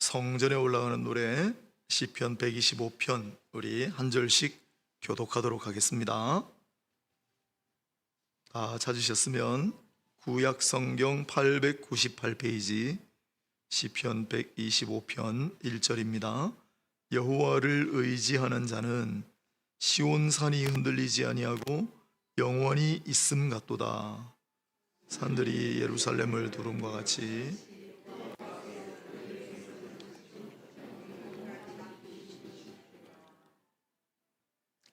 성전에 올라가는 노래 시편 125편 우리 한 절씩 교독하도록 하겠습니다. 다 찾으셨으면 구약 성경 898페이지 시편 125편 1절입니다. 여호와를 의지하는 자는 시온산이 흔들리지 아니하고 영원히 있음 같도다. 산들이 예루살렘을 두름과 같이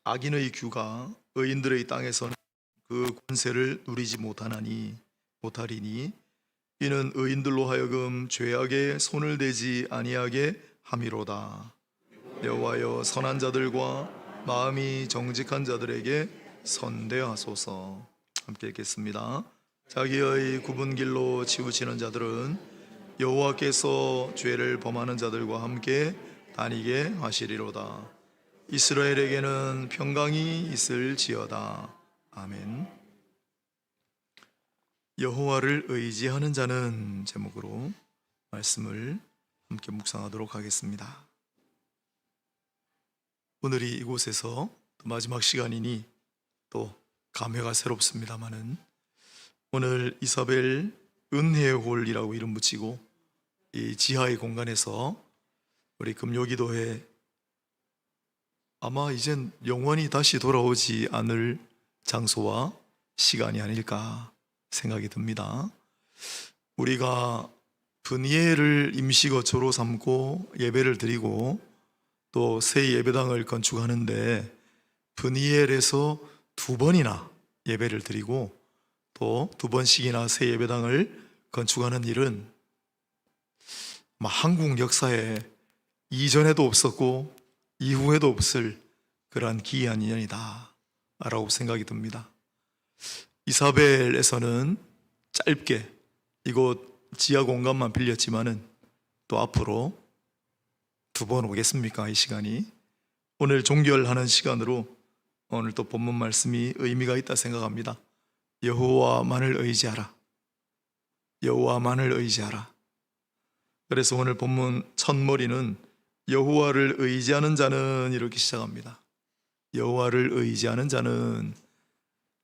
악인의 규가 의인들의 땅에서는 그 권세를 누리지 못하리니 이는 의인들로 하여금 죄악에 손을 대지 아니하게 함이로다. 여호와여, 선한 자들과 마음이 정직한 자들에게 선대하소서. 함께 읽겠습니다. 자기의 굽은 길로 치우치는 자들은 여호와께서 죄를 범하는 자들과 함께 다니게 하시리로다. 이스라엘에게는 평강이 있을지어다. 아멘. 여호와를 의지하는 자는 제목으로 말씀을 함께 묵상하도록 하겠습니다. 오늘이 이곳에서 마지막 시간이니 또 감회가 새롭습니다마는 오늘 이사벨 은혜홀이라고 이름 붙이고 이 지하의 공간에서 우리 금요기도회 아마 이젠 영원히 다시 돌아오지 않을 장소와 시간이 아닐까 생각이 듭니다. 우리가 분이엘을 임시거처로 삼고 예배를 드리고 또 새 예배당을 건축하는데 분이엘에서 2번이나 예배를 드리고 또 2번씩이나 새 예배당을 건축하는 일은 한국 역사에 이전에도 없었고 이후에도 없을 그러한 기이한 인연이다 라고 생각이 듭니다. 이사벨에서는 짧게 이곳 지하 공간만 빌렸지만은 또 앞으로 2번 오겠습니까? 이 시간이 오늘 종결하는 시간으로 오늘 또 본문 말씀이 의미가 있다 생각합니다. 여호와만을 의지하라. 여호와만을 의지하라. 그래서 오늘 본문 첫머리는 여호와를 의지하는 자는 이렇게 시작합니다. 여호와를 의지하는 자는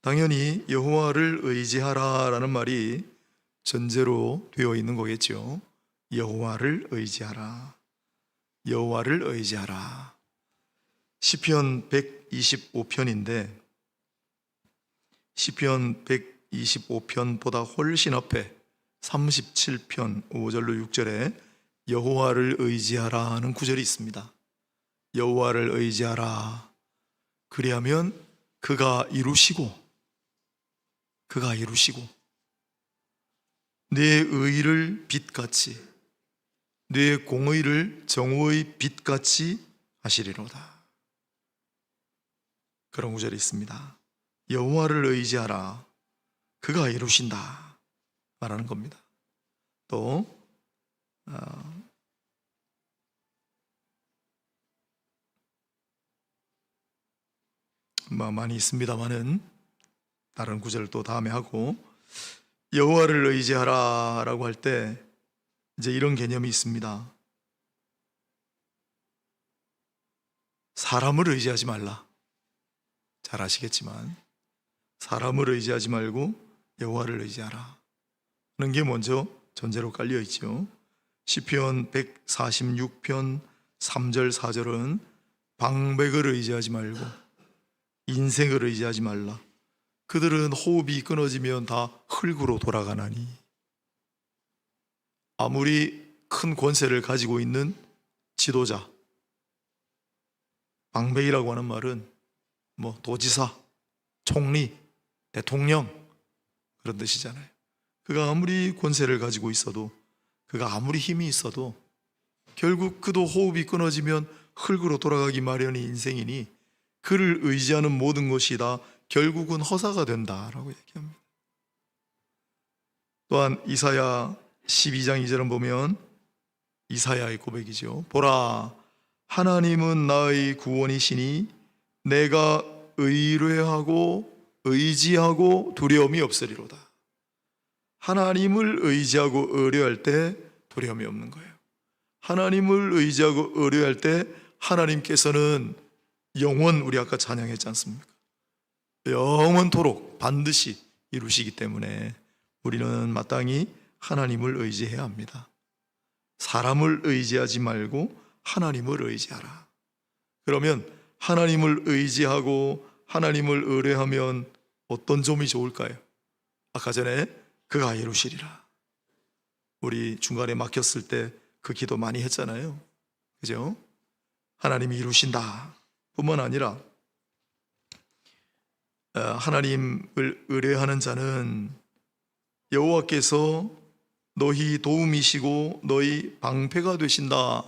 당연히 여호와를 의지하라 라는 말이 전제로 되어 있는 거겠죠. 여호와를 의지하라. 여호와를 의지하라. 시편 125편인데 시편 125편보다 훨씬 앞에 37편 5절로 6절에 여호와를 의지하라 하는 구절이 있습니다. 여호와를 의지하라. 그리하면 그가 이루시고 내 의를 빛같이 내 공의를 정오의 빛같이 하시리로다. 그런 구절이 있습니다. 여호와를 의지하라. 그가 이루신다 말하는 겁니다. 또 많이 있습니다만은 다른 구절을 또 다음에 하고 여호와를 의지하라 라고 할 때 이제 이런 개념이 있습니다. 사람을 의지하지 말라. 잘 아시겠지만 사람을 의지하지 말고 여호와를 의지하라 하는 게 먼저 전제로 깔려 있죠. 시편 146편 3절 4절은 방백을 의지하지 말고 인생을 의지하지 말라. 그들은 호흡이 끊어지면 다 흙으로 돌아가나니. 아무리 큰 권세를 가지고 있는 지도자, 방백이라고 하는 말은 도지사, 총리, 대통령 그런 뜻이잖아요. 그가 아무리 권세를 가지고 있어도 그가 아무리 힘이 있어도 결국 그도 호흡이 끊어지면 흙으로 돌아가기 마련이 인생이니 그를 의지하는 모든 것이 다 결국은 허사가 된다라고 얘기합니다. 또한 이사야 12장 2절을 보면 이사야의 고백이죠. 보라, 하나님은 나의 구원이시니 내가 의뢰하고 의지하고 두려움이 없으리로다. 하나님을 의지하고 의뢰할 때 두려움이 없는 거예요. 하나님을 의지하고 의뢰할 때 하나님께서는 영원, 우리 아까 찬양했지 않습니까? 영원토록 반드시 이루시기 때문에 우리는 마땅히 하나님을 의지해야 합니다. 사람을 의지하지 말고 하나님을 의지하라. 그러면 하나님을 의지하고 하나님을 의뢰하면 어떤 점이 좋을까요? 아까 전에 그가 이루시리라. 우리 중간에 막혔을 때 그 기도 많이 했잖아요. 그죠? 하나님이 이루신다 뿐만 아니라 하나님을 의뢰하는 자는 여호와께서 너희 도움이시고 너희 방패가 되신다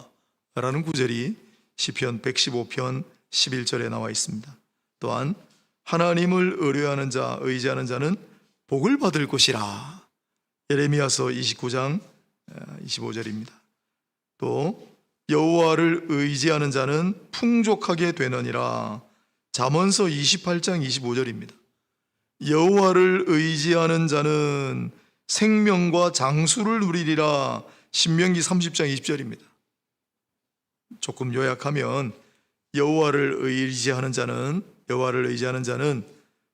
라는 구절이 시편 115편 11절에 나와 있습니다. 또한 하나님을 의뢰하는 자, 의지하는 자는 복을 받을 것이라. 예레미야서 29장 25절입니다. 또 여호와를 의지하는 자는 풍족하게 되느니라. 잠언서 28장 25절입니다. 여호와를 의지하는 자는 생명과 장수를 누리리라. 신명기 30장 20절입니다. 조금 요약하면 여호와를 의지하는 자는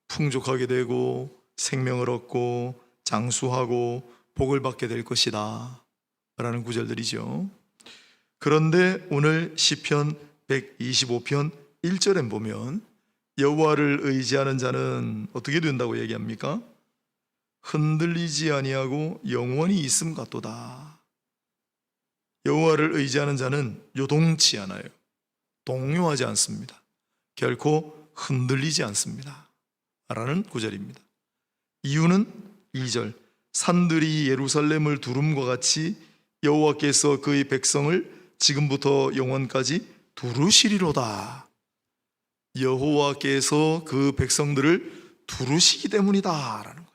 풍족하게 되고 생명을 얻고 장수하고 복을 받게 될 것이다 라는 구절들이죠. 그런데 오늘 시편 125편 1절에 보면 여호와를 의지하는 자는 어떻게 된다고 얘기합니까? 흔들리지 아니하고 영원히 있음 같도다. 여호와를 의지하는 자는 요동치 않아요. 동요하지 않습니다. 결코 흔들리지 않습니다 라는 구절입니다. 이유는 2절, 산들이 예루살렘을 두름과 같이 여호와께서 그의 백성을 지금부터 영원까지 두르시리로다. 여호와께서 그 백성들을 두르시기 때문이다 라는 거예요.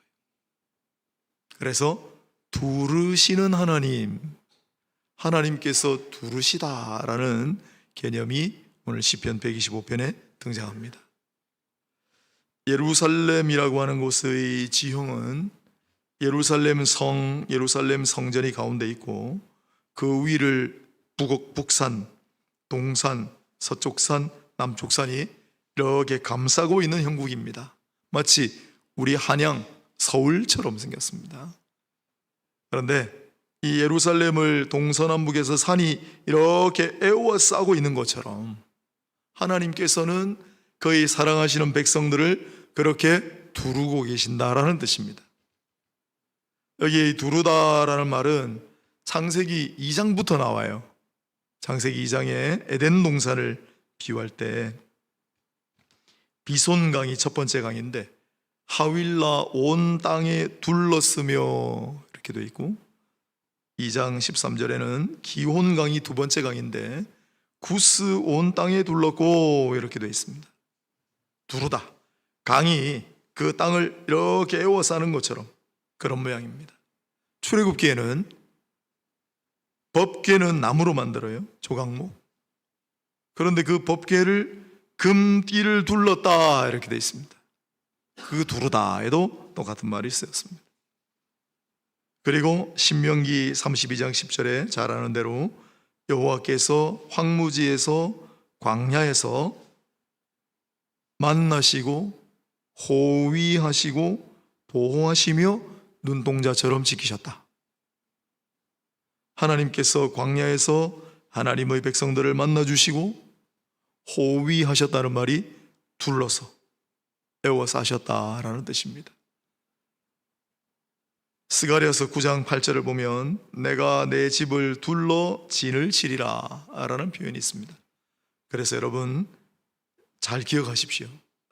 그래서 두르시는 하나님께서 두르시다라는 개념이 오늘 시편 125편에 등장합니다. 예루살렘이라고 하는 곳의 지형은 예루살렘 성전이 가운데 있고 그 위를 북산, 동산, 서쪽산, 남쪽산이 이렇게 감싸고 있는 형국입니다. 마치 우리 한양, 서울처럼 생겼습니다. 그런데 이 예루살렘을 동서남북에서 산이 이렇게 에워싸고 있는 것처럼 하나님께서는 그의 사랑하시는 백성들을 그렇게 두르고 계신다라는 뜻입니다. 여기 두르다라는 말은 창세기 2장부터 나와요. 창세기 2장에 에덴 동산을 비유할 때 비손강이 첫 번째 강인데 하윌라 온 땅에 둘렀으며 이렇게 되어 있고 2장 13절에는 기혼강이 두 번째 강인데 구스 온 땅에 둘렀고 이렇게 되어 있습니다. 두르다, 강이 그 땅을 이렇게 에워싸는 것처럼 그런 모양입니다. 출애굽기에는 법궤는 나무로 만들어요. 조각목. 그런데 그 법궤를 금띠를 둘렀다 이렇게 되어 있습니다. 그 두르다에도 똑같은 말이 쓰였습니다. 그리고 신명기 32장 10절에 잘 아는 대로 여호와께서 황무지에서 광야에서 만나시고 호위하시고 보호하시며 눈동자처럼 지키셨다. 하나님께서 광야에서 하나님의 백성들을 만나주시고 호위하셨다는 말이 둘러서 에워싸셨다라는 뜻입니다. 스가랴서 9장 8절을 보면 내가 내 집을 둘러 진을 치리라 라는 표현이 있습니다. 그래서 여러분 잘 기억하십시오.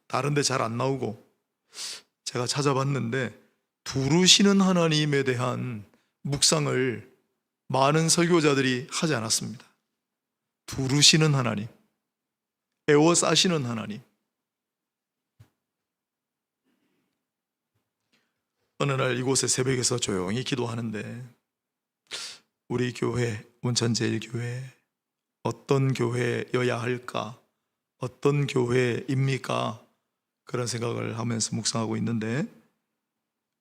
다른 데 잘 안 나오고 제가 찾아봤는데 두르시는 하나님에 대한 묵상을 많은 설교자들이 하지 않았습니다. 두르시는 하나님, 에워싸시는 하나님. 어느 날 이곳에 새벽에서 조용히 기도하는데 우리 교회, 온천제일교회 어떤 교회여야 할까? 어떤 교회입니까? 그런 생각을 하면서 묵상하고 있는데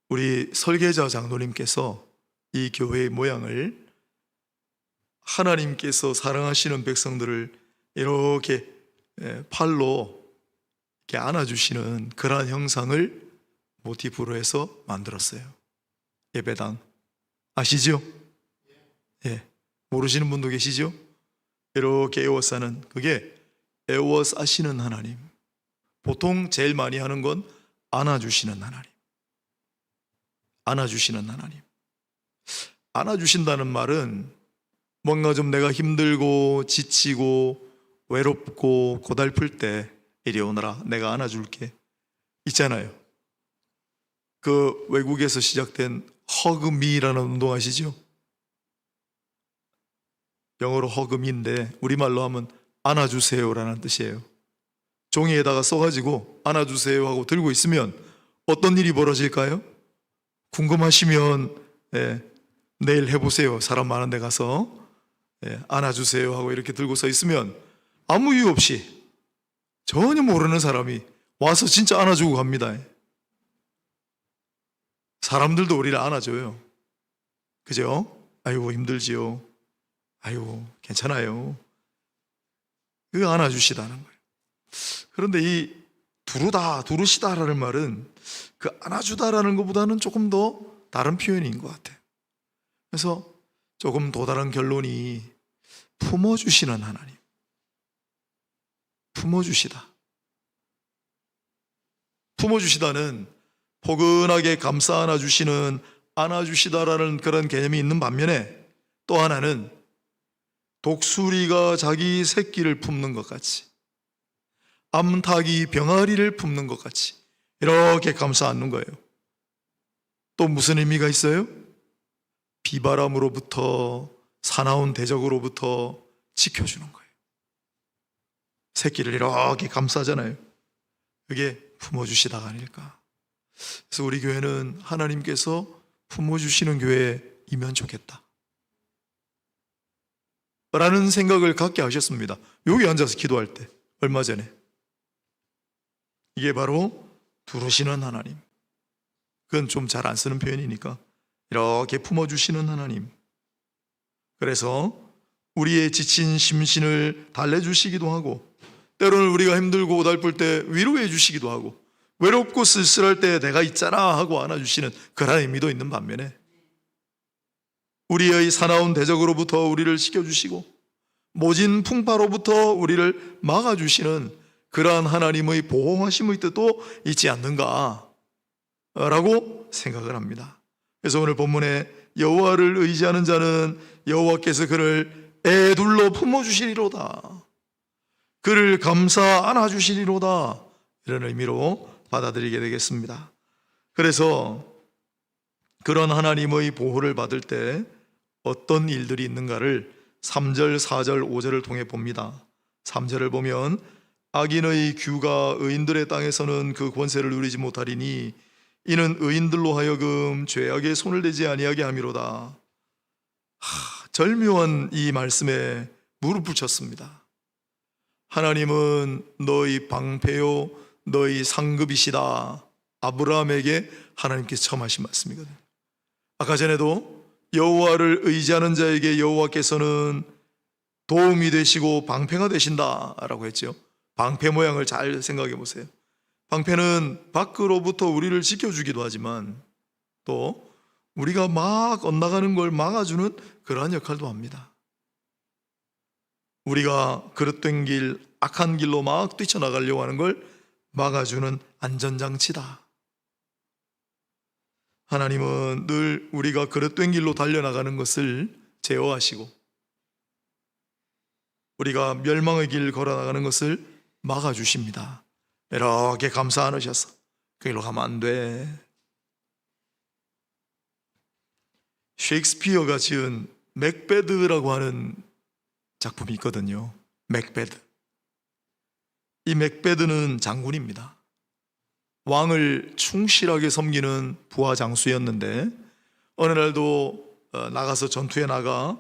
우리 설계자 장로님께서 이 교회의 모양을 하나님께서 사랑하시는 백성들을 이렇게 팔로 이렇게 안아주시는 그러한 형상을 모티프로 해서 만들었어요. 예배당 아시죠? 예, 모르시는 분도 계시죠? 이렇게 에워싸는, 그게 에워싸시는 하나님. 보통 제일 많이 하는 건 안아주시는 하나님. 안아주시는 하나님. 안아주신다는 말은 뭔가 좀 내가 힘들고 지치고 외롭고 고달플 때 이리 오너라, 내가 안아줄게 있잖아요. 그 외국에서 시작된 허그미라는 운동 아시죠? 영어로 허그미인데 우리말로 하면 안아주세요라는 뜻이에요. 종이에다가 써가지고 안아주세요 하고 들고 있으면 어떤 일이 벌어질까요? 궁금하시면 내일 해보세요. 사람 많은 데 가서 안아주세요 하고 이렇게 들고 서 있으면 아무 이유 없이 전혀 모르는 사람이 와서 진짜 안아주고 갑니다. 사람들도 우리를 안아줘요. 그죠? 아이고 힘들지요. 아이고 괜찮아요. 그거 안아주시다는 거예요. 그런데 이 두루시다라는 말은 그 안아주다라는 것보다는 조금 더 다른 표현인 것 같아요. 그래서 조금 더 다른 결론이 품어주시는 하나님. 품어주시다. 품어주시다는 포근하게 감싸 안아주시는, 안아주시다라는 그런 개념이 있는 반면에 또 하나는 독수리가 자기 새끼를 품는 것 같이, 암탉이 병아리를 품는 것 같이 이렇게 감싸 안는 거예요. 또 무슨 의미가 있어요? 비바람으로부터, 사나운 대적으로부터 지켜주는 거예요. 새끼를 이렇게 감싸잖아요. 그게 품어주시다가 아닐까. 그래서 우리 교회는 하나님께서 품어주시는 교회이면 좋겠다 라는 생각을 갖게 하셨습니다. 여기 앉아서 기도할 때 얼마 전에. 이게 바로 두르시는 하나님. 그건 좀 잘 안 쓰는 표현이니까 이렇게 품어주시는 하나님. 그래서 우리의 지친 심신을 달래주시기도 하고, 때로는 우리가 힘들고 고달플 때 위로해 주시기도 하고, 외롭고 쓸쓸할 때 내가 있잖아 하고 안아주시는 그런 의미도 있는 반면에, 우리의 사나운 대적으로부터 우리를 지켜주시고 모진 풍파로부터 우리를 막아주시는 그러한 하나님의 보호하심의 뜻도 있지 않는가 라고 생각을 합니다. 그래서 오늘 본문에 여호와를 의지하는 자는 여호와께서 그를 애둘러 품어주시리로다, 그를 감싸 안아주시리로다, 이런 의미로 받아들이게 되겠습니다. 그래서 그런 하나님의 보호를 받을 때 어떤 일들이 있는가를 3절, 4절, 5절을 통해 봅니다. 3절을 보면 악인의 규가 의인들의 땅에서는 그 권세를 누리지 못하리니 이는 의인들로 하여금 죄악에 손을 대지 아니하게 함이로다. 절묘한 이 말씀에 무릎을 쳤습니다. 하나님은 너희 방패요 너희 상급이시다. 아브라함에게 하나님께서 처음 하신 말씀이거든요. 아까 전에도 여호와를 의지하는 자에게 여호와께서는 도움이 되시고 방패가 되신다라고 했죠. 방패 모양을 잘 생각해 보세요. 방패는 밖으로부터 우리를 지켜주기도 하지만 또 우리가 막 엇나가는 걸 막아주는 그러한 역할도 합니다. 우리가 그릇된 길, 악한 길로 막 뛰쳐나가려고 하는 걸 막아주는 안전장치다. 하나님은 늘 우리가 그릇된 길로 달려나가는 것을 제어하시고 우리가 멸망의 길 걸어나가는 것을 막아주십니다. 이렇게 감싸 안으셔서 그 길로 가면 안 돼. 셰익스피어가 지은 맥베드라고 하는 작품이 있거든요. 맥베드. 이 맥베드는 장군입니다. 왕을 충실하게 섬기는 부하 장수였는데 어느 날도 나가서 전투에 나가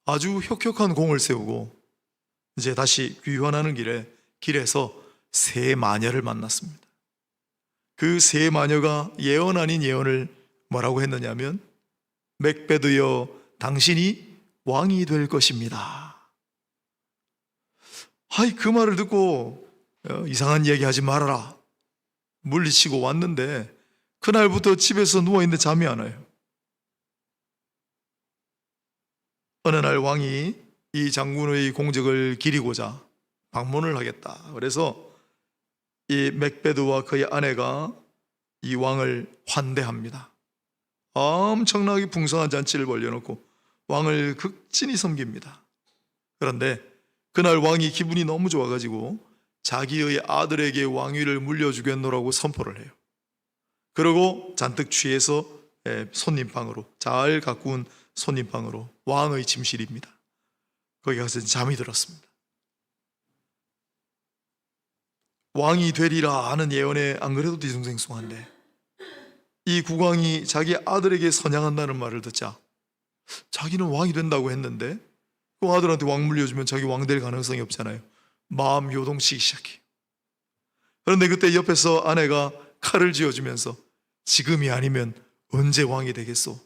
아주 혁혁한 공을 세우고 이제 다시 귀환하는 길에서 세 마녀를 만났습니다. 그 세 마녀가 예언 아닌 예언을 뭐라고 했느냐면, 맥베드여 당신이 왕이 될 것입니다. 아이, 그 말을 듣고 이상한 얘기 하지 말아라 물리치고 왔는데 그날부터 집에서 누워있는데 잠이 안 와요. 어느 날 왕이 이 장군의 공적을 기리고자 방문을 하겠다. 그래서 이 맥베드와 그의 아내가 이 왕을 환대합니다. 엄청나게 풍성한 잔치를 벌려놓고 왕을 극진히 섬깁니다. 그런데 그날 왕이 기분이 너무 좋아가지고 자기의 아들에게 왕위를 물려주겠노라고 선포를 해요. 그리고 잔뜩 취해서 손님방으로, 잘 가꾸은 손님방으로, 왕의 침실입니다. 거기 가서 잠이 들었습니다. 왕이 되리라 하는 예언에 안 그래도 뒤숭생숭한데 이 국왕이 자기 아들에게 선양한다는 말을 듣자 자기는 왕이 된다고 했는데 그 아들한테 왕 물려주면 자기 왕 될 가능성이 없잖아요. 마음 요동치기 시작해요. 그런데 그때 옆에서 아내가 칼을 쥐어주면서 지금이 아니면 언제 왕이 되겠소?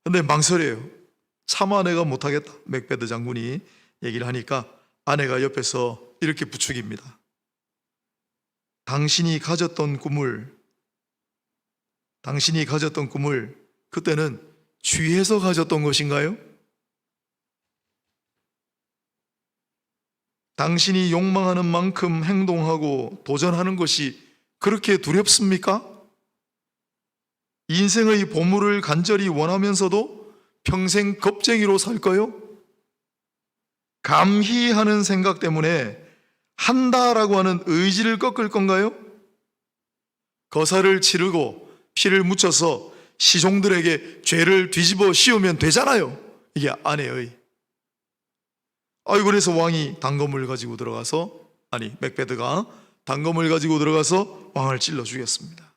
근데 망설여요. 차마 내가 못하겠다. 맥베드 장군이 얘기를 하니까 아내가 옆에서 이렇게 부추깁니다. 당신이 가졌던 꿈을 그때는 취해서 가졌던 것인가요? 당신이 욕망하는 만큼 행동하고 도전하는 것이 그렇게 두렵습니까? 인생의 보물을 간절히 원하면서도 평생 겁쟁이로 살까요? 감히하는 생각 때문에 한다라고 하는 의지를 꺾을 건가요? 거사를 치르고 피를 묻혀서 시종들에게 죄를 뒤집어 씌우면 되잖아요. 이게 아내의. 그래서 왕이 단검을 가지고 들어가서, 맥베드가 단검을 가지고 들어가서 왕을 찔러 죽였습니다.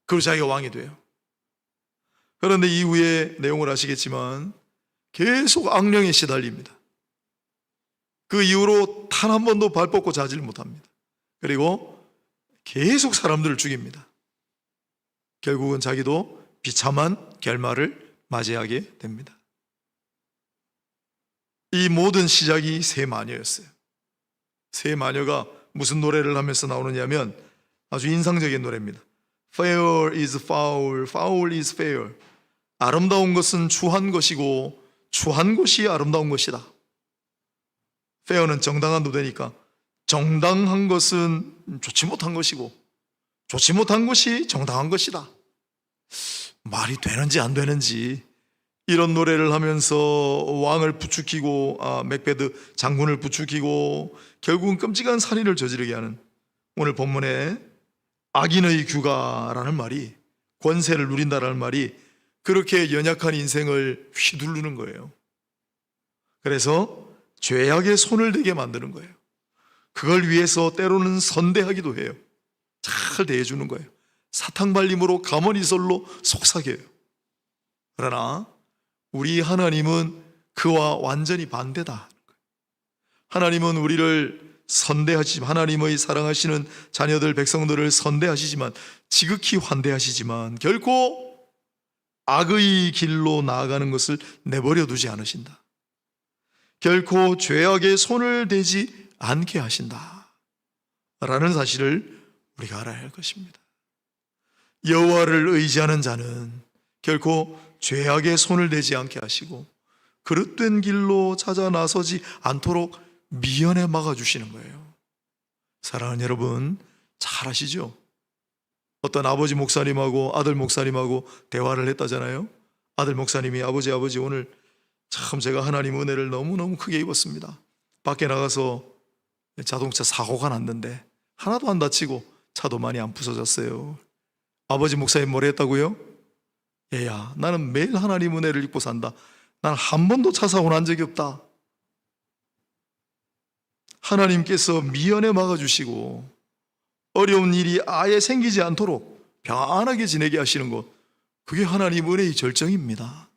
그리고 자기가 왕이 돼요. 그런데 이후에 내용을 아시겠지만 계속 악령에 시달립니다. 그 이후로 단 한 번도 발 뻗고 자지를 못합니다. 그리고 계속 사람들을 죽입니다. 결국은 자기도 비참한 결말을 맞이하게 됩니다. 이 모든 시작이 세 마녀였어요. 세 마녀가 무슨 노래를 하면서 나오느냐면 아주 인상적인 노래입니다. Fair is foul, foul is fair. 아름다운 것은 추한 것이고 추한 것이 아름다운 것이다. fair는 정당한도 되니까 정당한 것은 좋지 못한 것이고 좋지 못한 것이 정당한 것이다. 말이 되는지 안 되는지 이런 노래를 하면서 왕을 부추기고 맥베드 장군을 부추기고 결국은 끔찍한 살인을 저지르게 하는 오늘 본문에 악인의 규가라는 말이, 권세를 누린다라는 말이 그렇게 연약한 인생을 휘두르는 거예요. 그래서 죄악에 손을 대게 만드는 거예요. 그걸 위해서 때로는 선대하기도 해요. 잘 대해주는 거예요. 사탕발림으로 가머니설로 속삭여요. 그러나 우리 하나님은 그와 완전히 반대다. 하나님은 우리를 선대하시지만, 하나님의 사랑하시는 자녀들, 백성들을 선대하시지만, 지극히 환대하시지만 결코 악의 길로 나아가는 것을 내버려 두지 않으신다. 결코 죄악에 손을 대지 않게 하신다 라는 사실을 우리가 알아야 할 것입니다. 여호와를 의지하는 자는 결코 죄악에 손을 대지 않게 하시고 그릇된 길로 찾아 나서지 않도록 미연에 막아주시는 거예요. 사랑하는 여러분, 잘 아시죠? 어떤 아버지 목사님하고 아들 목사님하고 대화를 했다잖아요. 아들 목사님이 아버지 오늘 참 제가 하나님 은혜를 너무너무 크게 입었습니다. 밖에 나가서 자동차 사고가 났는데 하나도 안 다치고 차도 많이 안 부서졌어요. 아버지 목사님 뭐라 했다고요? 얘야, 나는 매일 하나님 은혜를 입고 산다. 난 한 번도 차 사고 난 적이 없다. 하나님께서 미연에 막아주시고 어려운 일이 아예 생기지 않도록 평안하게 지내게 하시는 것, 그게 하나님 은혜의 절정입니다.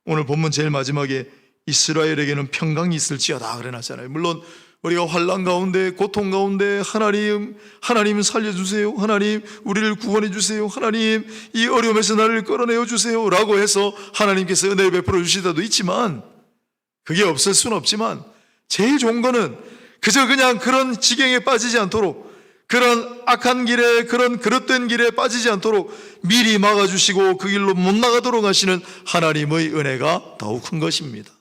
오늘 본문 제일 마지막에 이스라엘에게는 평강이 있을지어다 그래놨잖아요. 물론 우리가 환난 가운데, 고통 가운데 하나님 살려주세요, 하나님 우리를 구원해 주세요, 하나님 이 어려움에서 나를 끌어내어 주세요 라고 해서 하나님께서 은혜를 베풀어 주실 때도 있지만, 그게 없을 수는 없지만 제일 좋은 거는 그저 그냥 그런 지경에 빠지지 않도록, 그런 악한 길에, 그런 그릇된 길에 빠지지 않도록 미리 막아주시고 그 길로 못 나가도록 하시는 하나님의 은혜가 더욱 큰 것입니다.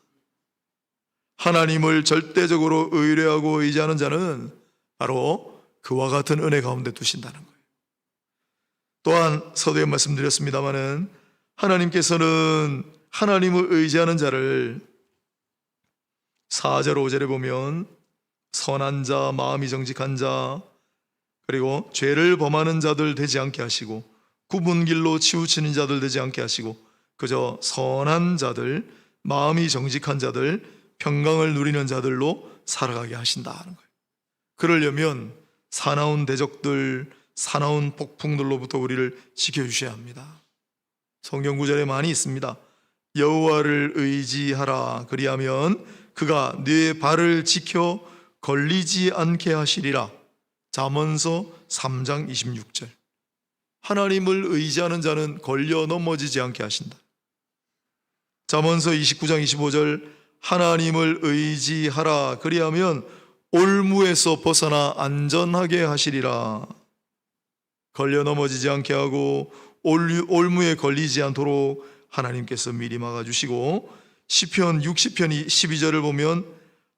하나님을 절대적으로 의뢰하고 의지하는 자는 바로 그와 같은 은혜 가운데 두신다는 거예요. 또한 서두에 말씀드렸습니다마는 하나님께서는 하나님을 의지하는 자를 4절 5절에 보면 선한 자, 마음이 정직한 자, 그리고 죄를 범하는 자들 되지 않게 하시고 굽은 길로 치우치는 자들 되지 않게 하시고 그저 선한 자들, 마음이 정직한 자들, 평강을 누리는 자들로 살아가게 하신다는 거예요. 그러려면 사나운 대적들, 사나운 폭풍들로부터 우리를 지켜주셔야 합니다. 성경 구절에 많이 있습니다. 여호와를 의지하라, 그리하면 그가 네 발을 지켜 걸리지 않게 하시리라. 잠언서 3장 26절. 하나님을 의지하는 자는 걸려 넘어지지 않게 하신다. 잠언서 29장 25절. 하나님을 의지하라, 그리하면 올무에서 벗어나 안전하게 하시리라. 걸려 넘어지지 않게 하고 올무에 걸리지 않도록 하나님께서 미리 막아주시고, 시편 60편 12절을 보면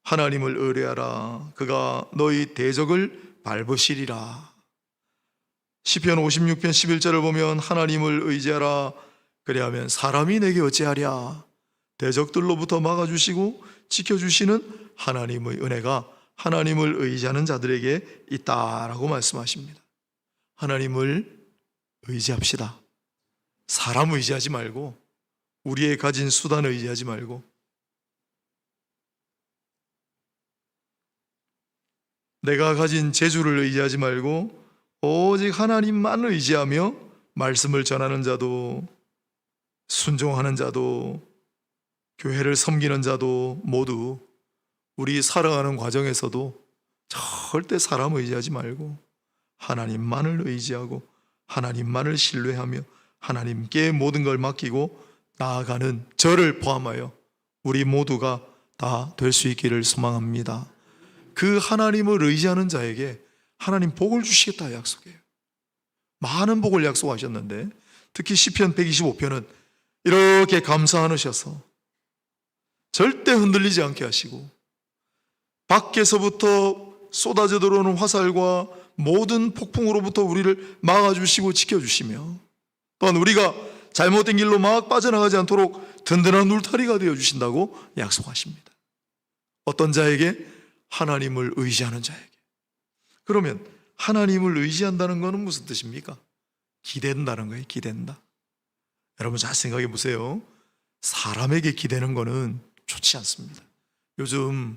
하나님을 의뢰하라, 그가 너희 대적을 밟으시리라. 시편 56편 11절을 보면 하나님을 의지하라, 그리하면 사람이 내게 어찌하랴. 대적들로부터 막아주시고 지켜주시는 하나님의 은혜가 하나님을 의지하는 자들에게 있다라고 말씀하십니다. 하나님을 의지합시다. 사람 의지하지 말고, 우리의 가진 수단을 의지하지 말고, 내가 가진 재주를 의지하지 말고 오직 하나님만 의지하며 말씀을 전하는 자도, 순종하는 자도, 교회를 섬기는 자도 모두 우리 살아가는 과정에서도 절대 사람 의지하지 말고 하나님만을 의지하고 하나님만을 신뢰하며 하나님께 모든 걸 맡기고 나아가는 저를 포함하여 우리 모두가 다 될 수 있기를 소망합니다. 그 하나님을 의지하는 자에게 하나님 복을 주시겠다 약속해요. 많은 복을 약속하셨는데 특히 시편 125편은 이렇게 감사하셔서 절대 흔들리지 않게 하시고 밖에서부터 쏟아져 들어오는 화살과 모든 폭풍으로부터 우리를 막아주시고 지켜주시며, 또한 우리가 잘못된 길로 막 빠져나가지 않도록 든든한 울타리가 되어주신다고 약속하십니다. 어떤 자에게? 하나님을 의지하는 자에게. 그러면 하나님을 의지한다는 것은 무슨 뜻입니까? 기댄다는 거예요. 기댄다. 여러분 잘 생각해 보세요. 사람에게 기대는 거는 좋지 않습니다. 요즘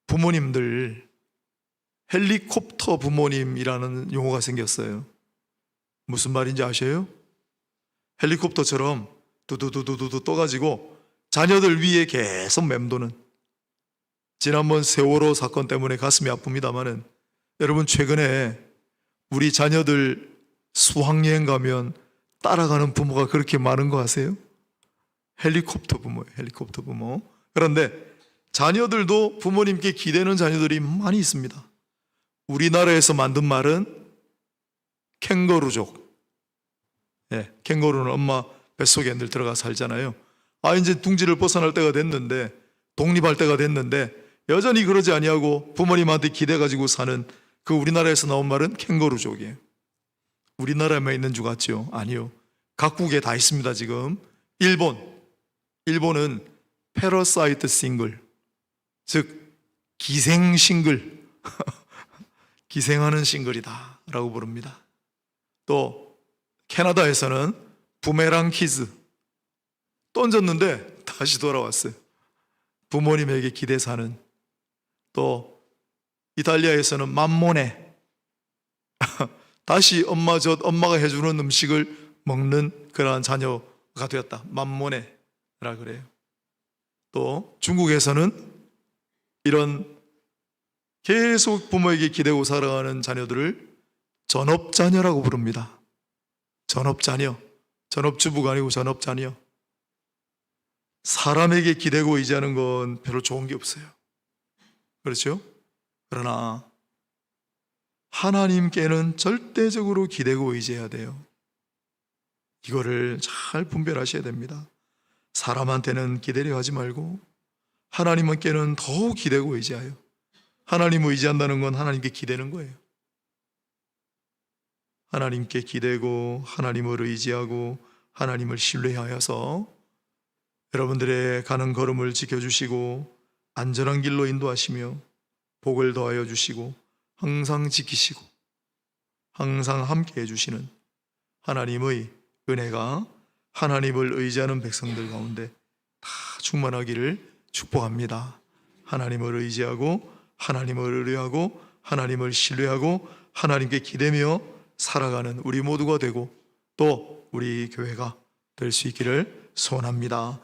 부모님들 헬리콥터 부모님이라는 용어가 생겼어요. 무슨 말인지 아셔요? 헬리콥터처럼 두두두두두 떠가지고 자녀들 위에 계속 맴도는, 지난번 세월호 사건 때문에 가슴이 아픕니다마는 여러분 최근에 우리 자녀들 수학여행 가면 따라가는 부모가 그렇게 많은 거 아세요? 헬리콥터 부모예요. 헬리콥터 부모. 그런데 자녀들도 부모님께 기대는 자녀들이 많이 있습니다. 우리나라에서 만든 말은 캥거루족. 캥거루는 엄마 뱃속에 늘 들어가 살잖아요. 이제 둥지를 벗어날 때가 됐는데, 독립할 때가 됐는데 여전히 그러지 아니하고 부모님한테 기대가지고 사는 그 우리나라에서 나온 말은 캥거루족이에요. 우리나라에만 있는 줄 같죠? 아니요. 각국에 다 있습니다. 지금 일본은 패러사이트 싱글, 즉 기생싱글 기생하는 싱글이다 라고 부릅니다. 또 캐나다에서는 부메랑 키즈, 던졌는데 다시 돌아왔어요. 부모님에게 기대 사는. 또 이탈리아에서는 맘모네, 다시 엄마가 해주는 음식을 먹는 그러한 자녀가 되었다. 맘모네라 그래요. 또 중국에서는 이런 계속 부모에게 기대고 살아가는 자녀들을 전업자녀라고 부릅니다. 전업자녀, 전업주부가 아니고 전업자녀. 사람에게 기대고 의지하는 건 별로 좋은 게 없어요. 그렇죠? 그러나 하나님께는 절대적으로 기대고 의지해야 돼요. 이거를 잘 분별하셔야 됩니다. 사람한테는 기대려 하지 말고 하나님께는 더욱 기대고 의지하여. 하나님을 의지한다는 건 하나님께 기대는 거예요. 하나님께 기대고 하나님을 의지하고 하나님을 신뢰하여서 여러분들의 가는 걸음을 지켜주시고 안전한 길로 인도하시며 복을 더하여 주시고 항상 지키시고 항상 함께 해주시는 하나님의 은혜가 하나님을 의지하는 백성들 가운데 다 충만하기를 축복합니다. 하나님을 의지하고 하나님을 의뢰하고 하나님을 신뢰하고 하나님께 기대며 살아가는 우리 모두가 되고 또 우리 교회가 될 수 있기를 소원합니다.